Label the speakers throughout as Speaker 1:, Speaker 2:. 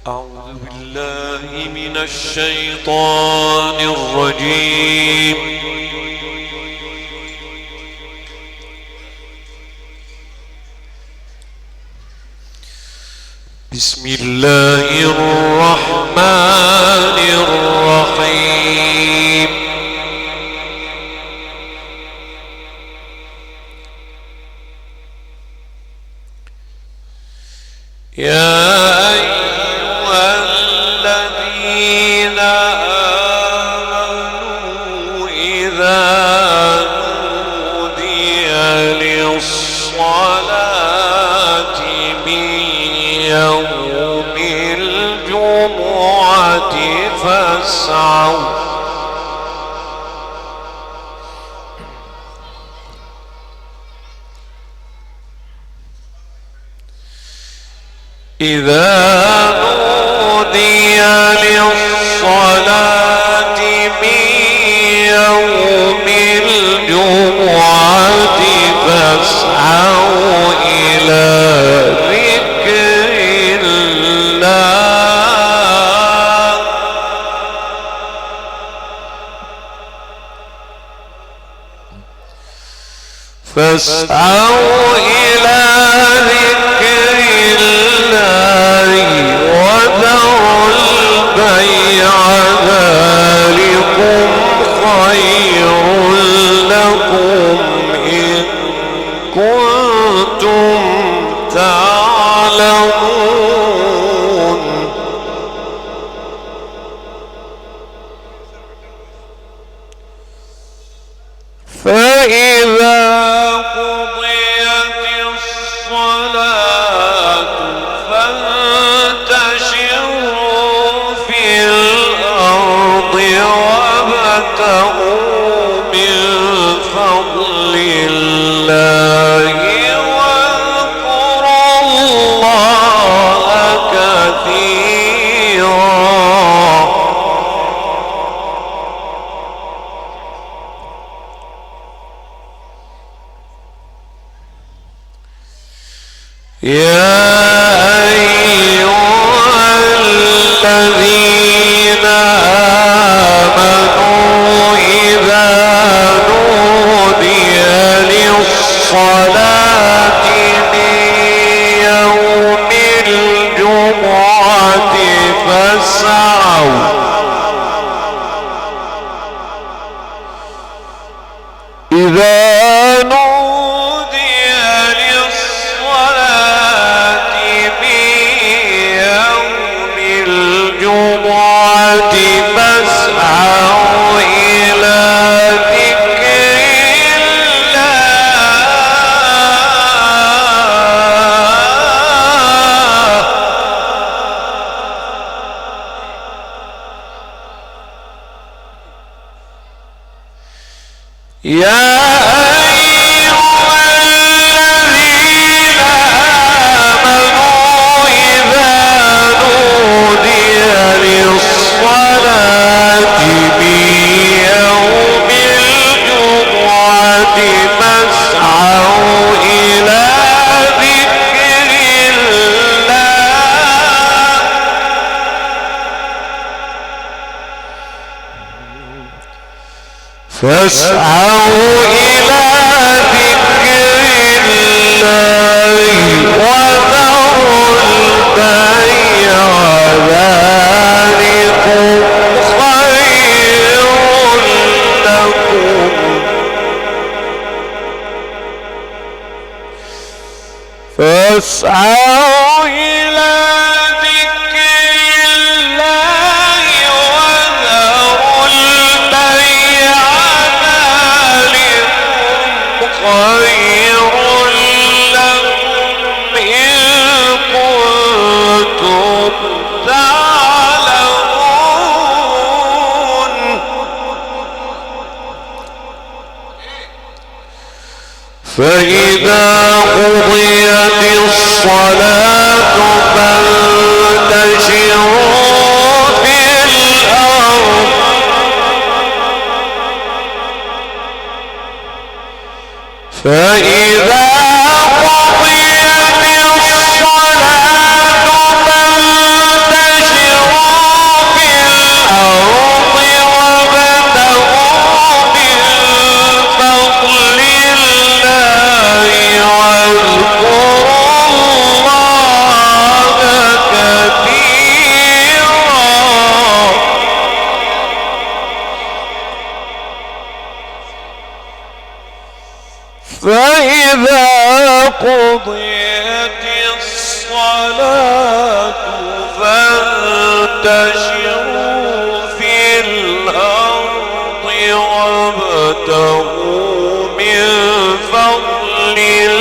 Speaker 1: أعوذ بالله من الشيطان الرجيم. بسم الله الرحمن الرحيم. يا إذا نودي للصلاة من يوم الجمعة فاسعوا إلى ذكر الله فاسعوا إلى ذكر الله وذروا البيع ذلكم خير لكم إن كنتم تعلمون. فإذا قضيت الصلاة فانتشروا في الأرض وابتغوا من فضل الله واذكروا الله كثيرا. يا أيها الذين آمنوا إذا نودي للصلاة من يوم الجمعة فاسعوا إذا نودي للصلاة من يوم الجمعة فاسعوا إلى ذكر الله. يا فاسعوا إلى ذكر الله وذروا البيع ذلكم خير لكم. فاسعوا إلى ذكر الله وذروا البيع خير لكم إن كنتم تعلمون. فإذا قضيت الصلاة فانتشروا في الأرض فإذا قضيت الصلاة فانتشروا قضيت الصلاة فانتشروا في الأرض وابتغوا من فضل الله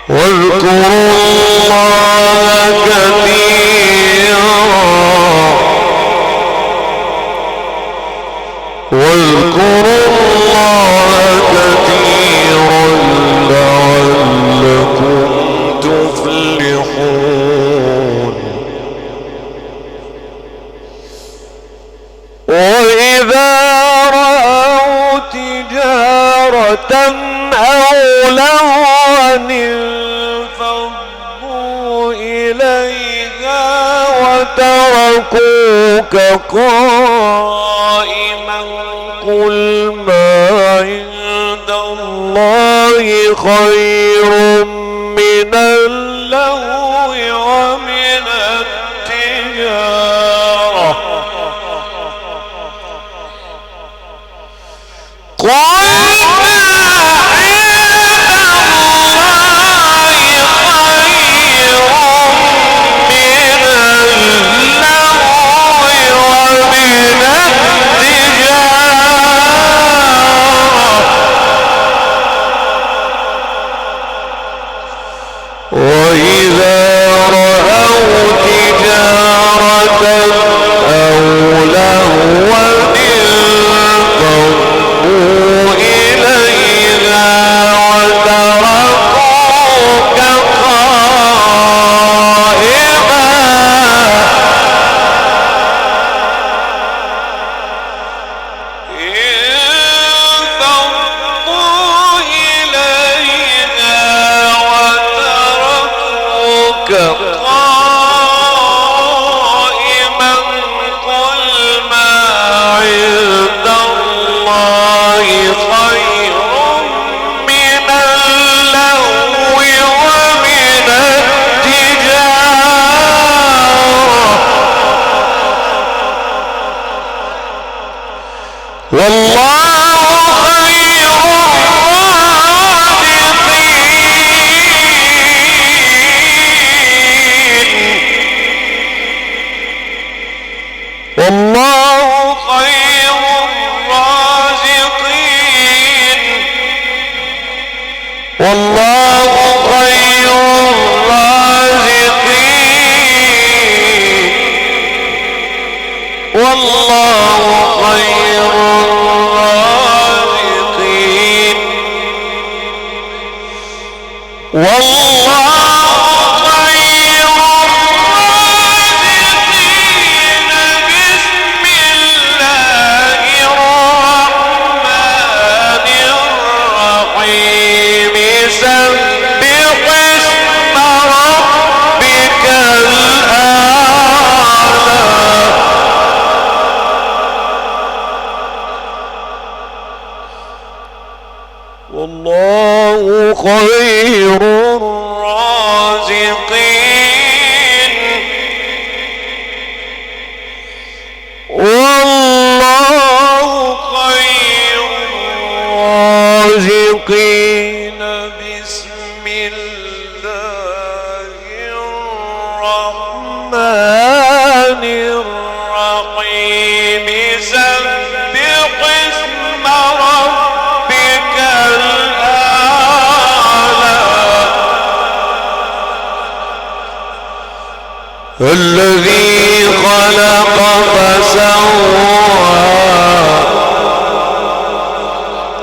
Speaker 1: واذكروا الله واذكروا الله كثيرا لعلكم تفلحون. وإذا رأوا تجارة أو لهوا انفضوا إليها وتركوك قائما قل ما عند الله خير من اللهو ومن التجارة قل ما خير الرازقين والله خير الرازقين. بسم الله الرحمن الرحيم سبح اسم ربك الذي خلق فسوى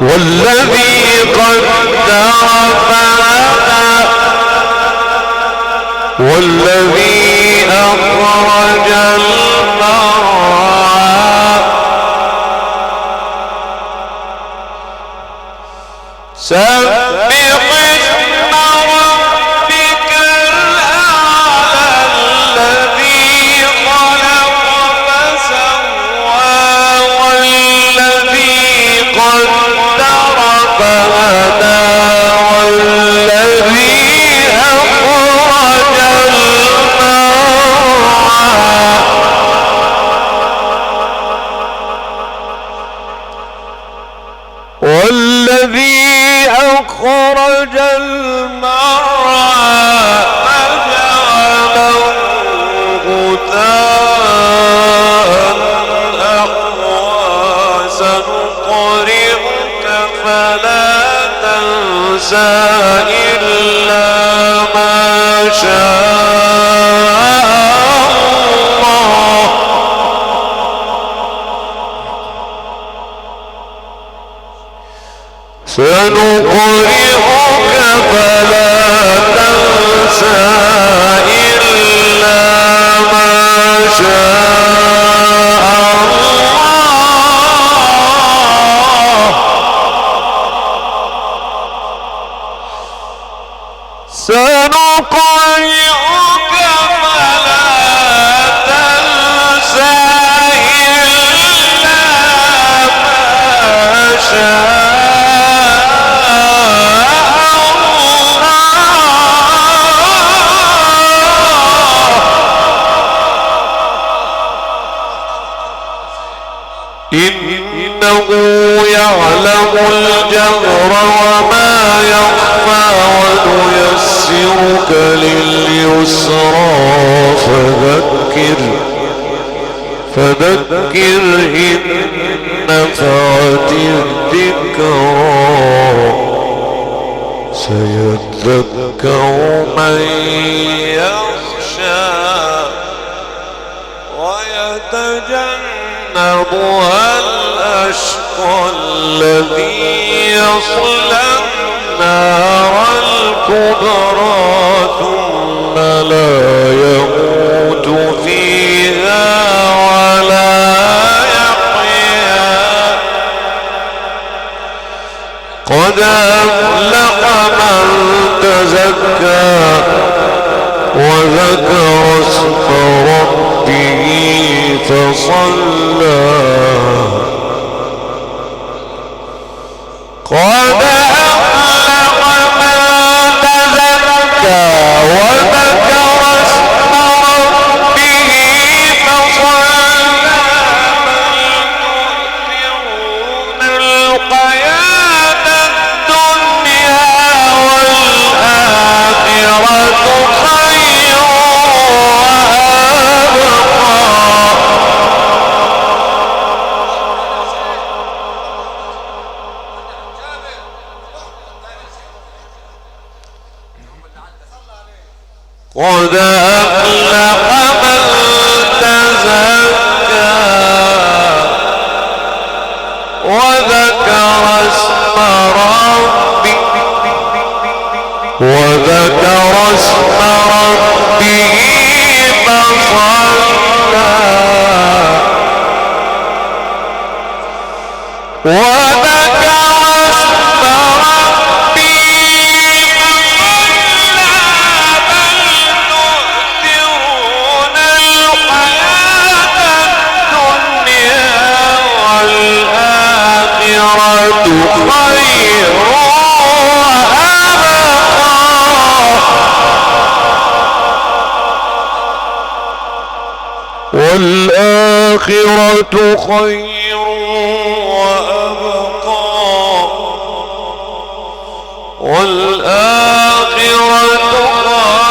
Speaker 1: والذي قدر فهدى والذي أخرج المرعى والذي أخرج المرعى فجعله غثاء أحوى سنقرئك فلا تنسى إلا ما شاء الله سنقرئك فلا تنسى إلا ما شاء الله سنقرئك فلا تنسى إلا ما شاء إنه يعلم الجهر وما يخفى ونيسرك لليسرى فذكر إن نفعت الذكرى سيذكر من يخشى ويتجنبها الأشقى الذي يصلى النار الكبرى ثم لا يموت فيها ولا يحيا قد أفلح من تزكى وذكر اسم ربه فصلى قد أفلح من تزكى وذكر اسم ربه فصلى بل تؤثرون الحياة الدنيا والآخرة خير قد أفلح من تزكى وذكر اسم ربه فصلى والآخرة خير وأبقى والآخرة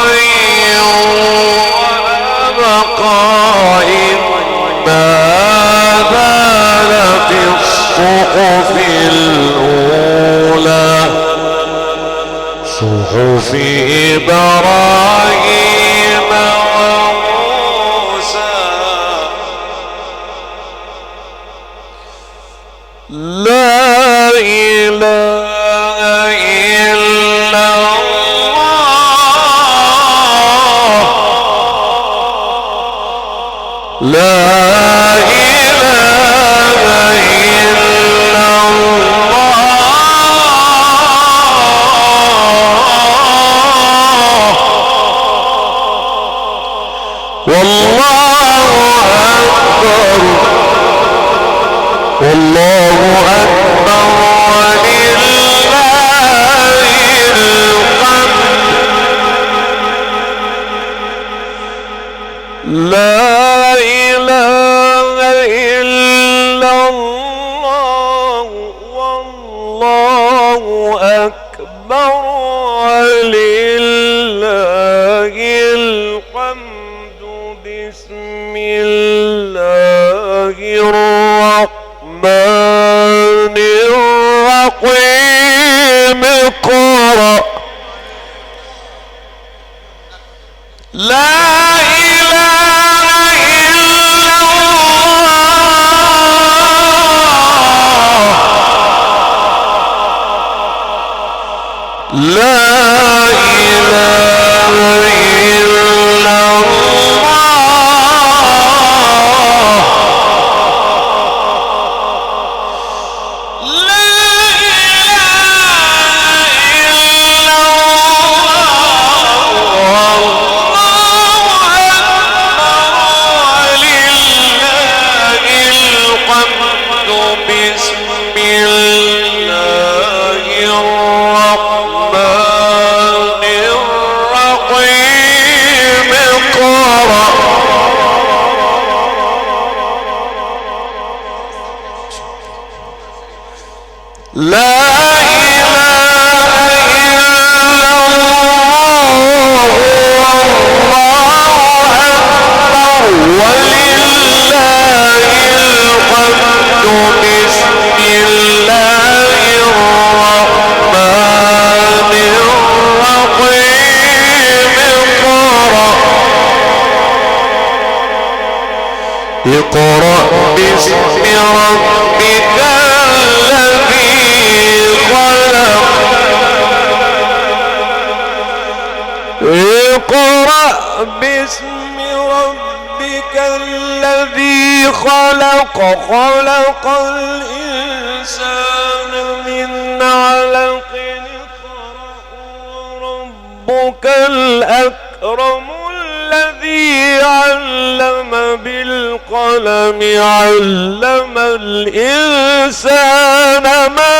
Speaker 1: خير وأبقى إن هذا لفي الصحف الأولى صحف إبراهيم وموسى لا إله إلا الله لا إله إلا الله ولله الحمد. بسم الله الرحمن الرحيم. اقرأ. لا لا إله إلا الله. لا إله إلا الله. والله أكبر ولله الحمد. بسم الله الرحمن الرحيم. اقرأ. لا إله إلا الله. والله أكبر ولله الحمد. بسم الله الرحمن الرحيم. اقرأ. اقرأ باسم ربك الذي خلق. اقرأ باسم ربك الذي خلق. خلق الإنسان من علق. ربك الأكرم الذي علم بالقلم. علم الإنسان ما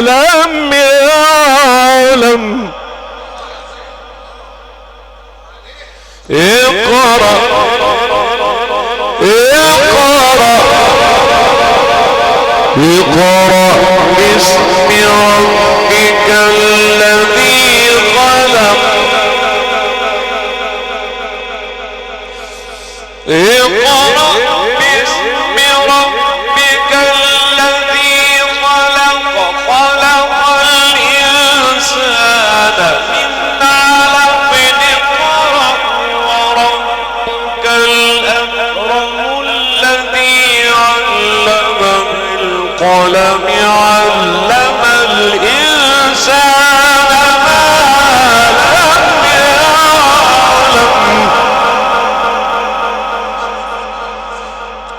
Speaker 1: لم يعلم. اقرأ. اقرأ. اقرأ باسم ربك الذي خلق. اقرأ باسم ربك الذي خلق. خلق الإنسان من علق. اقرأ وربك الأكرم الذي علم بالقلم. علم الإنسان ما لم يعلم.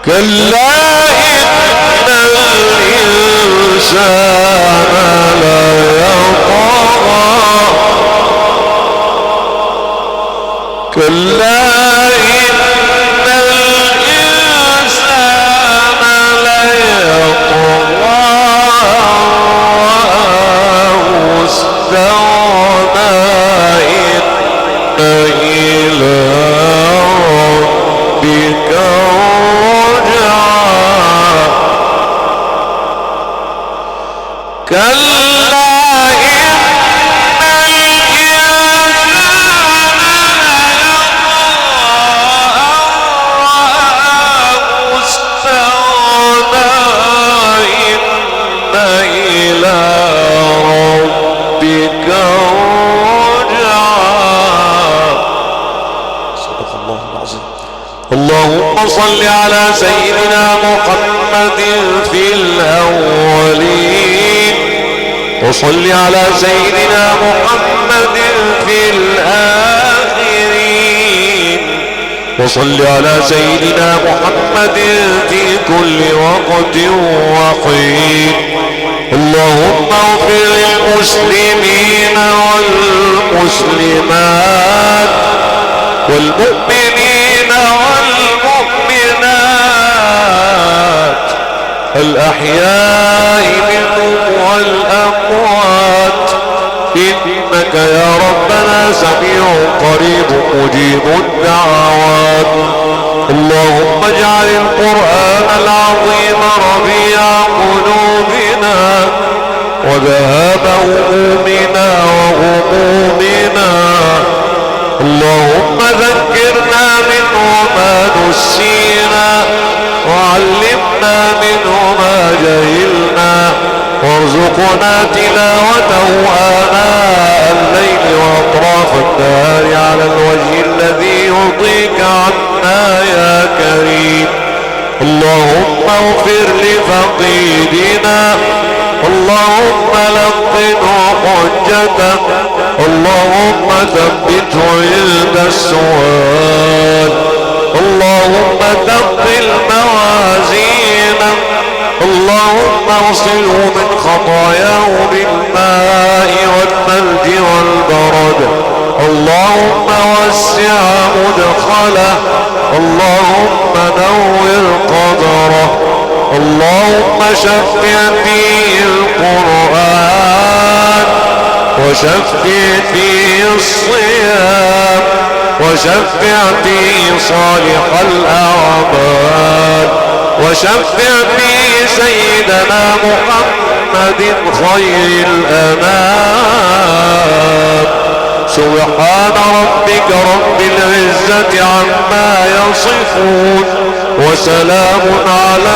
Speaker 1: كلا إن الإنسان ليطغى. كلا إن الإنسان ليطغى. رآه استغنى. إن إلى ربك كلا إن الإنسان ليطغى. استغنى. إن إلى ربك رجعا. صدق الله العظيم. اللهم صل على سيدنا محمد في الأولين. وصل على سيدنا محمد في الآخرين. وصل على سيدنا محمد في كل وقت وحين. اللهم اغفر للمسلمين والمسلمات والمؤمنين والمؤمنات الأحياء منهم والأموات. إنك يا ربنا سميع قريب مجيب الدعوات. اللهم اجعل القرآن العظيم ربيع قلوبنا وذهاب همومنا وغمومنا. اللهم ذكرنا منه ما نسينا وعلمنا منه ما جهلنا وارزقنا تلاوته آناء الليل وأطراف النهار على الوجه الذي يرضيك عنا يا كريم. اللهم اغفر لفقيدنا، اللهم لقنه حجته، اللهم ثبته عند السؤال، اللهم ثقل موازينه، اللهم اغسله من خطاياه بالماء والثلج والبرد، اللهم وسع مدخله، اللهم نور قبره، اللهم شفع فيه القرآن وشفع فيه الصيام وشفع فيه صالح الأعمال وشفع فيه سيدنا محمد خير الأنام. سبحان ربك رب العزة عما يصفون وسلام على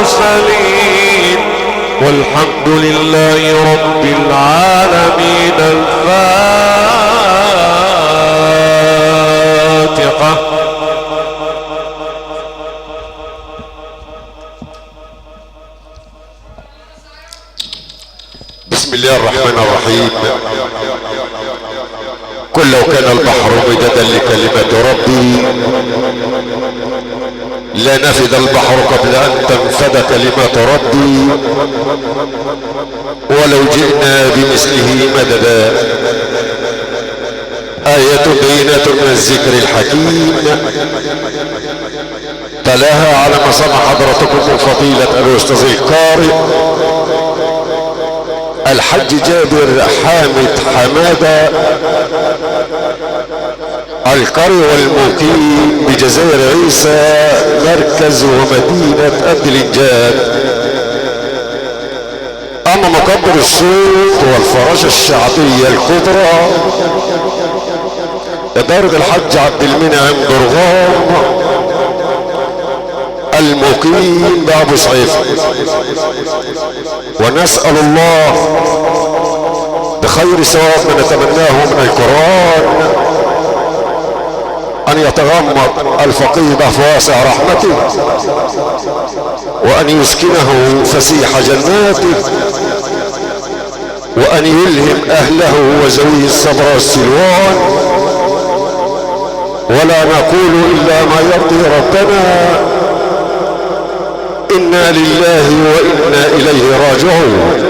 Speaker 1: المرسلين والحمد لله رب العالمين. الفاتحة.
Speaker 2: بسم الله الرحمن الرحيم. قل لو كان البحر مددا لكلمة ربي لنفد البحر قبل ان تنفد كلمات ربي ولو جئنا بمثله مددا. آية بينة من الذكر الحكيم تلاها على ما سمع حضرتكم فضيلة الأستاذ القارئ الحج جابر حامد حمادة القارئ والمقيم بجزائر عيسى مركز ومدينة أبدلنجان. أما مقدر الصوت والفراشة الشعبية الكبرى إدارة الحج عبد المنعم درغام المقيم بأبو سعيد. ونسأل الله بخير ثواب ما نتمناه من القرآن أن يتغمض الفقيه في واسع رحمته وأن يسكنه فسيح جناته وأن يلهم أهله وزويه الصبر والسلوان. ولا نقول إلا ما يرضي ربنا. إنا لله وإنا إليه راجعون.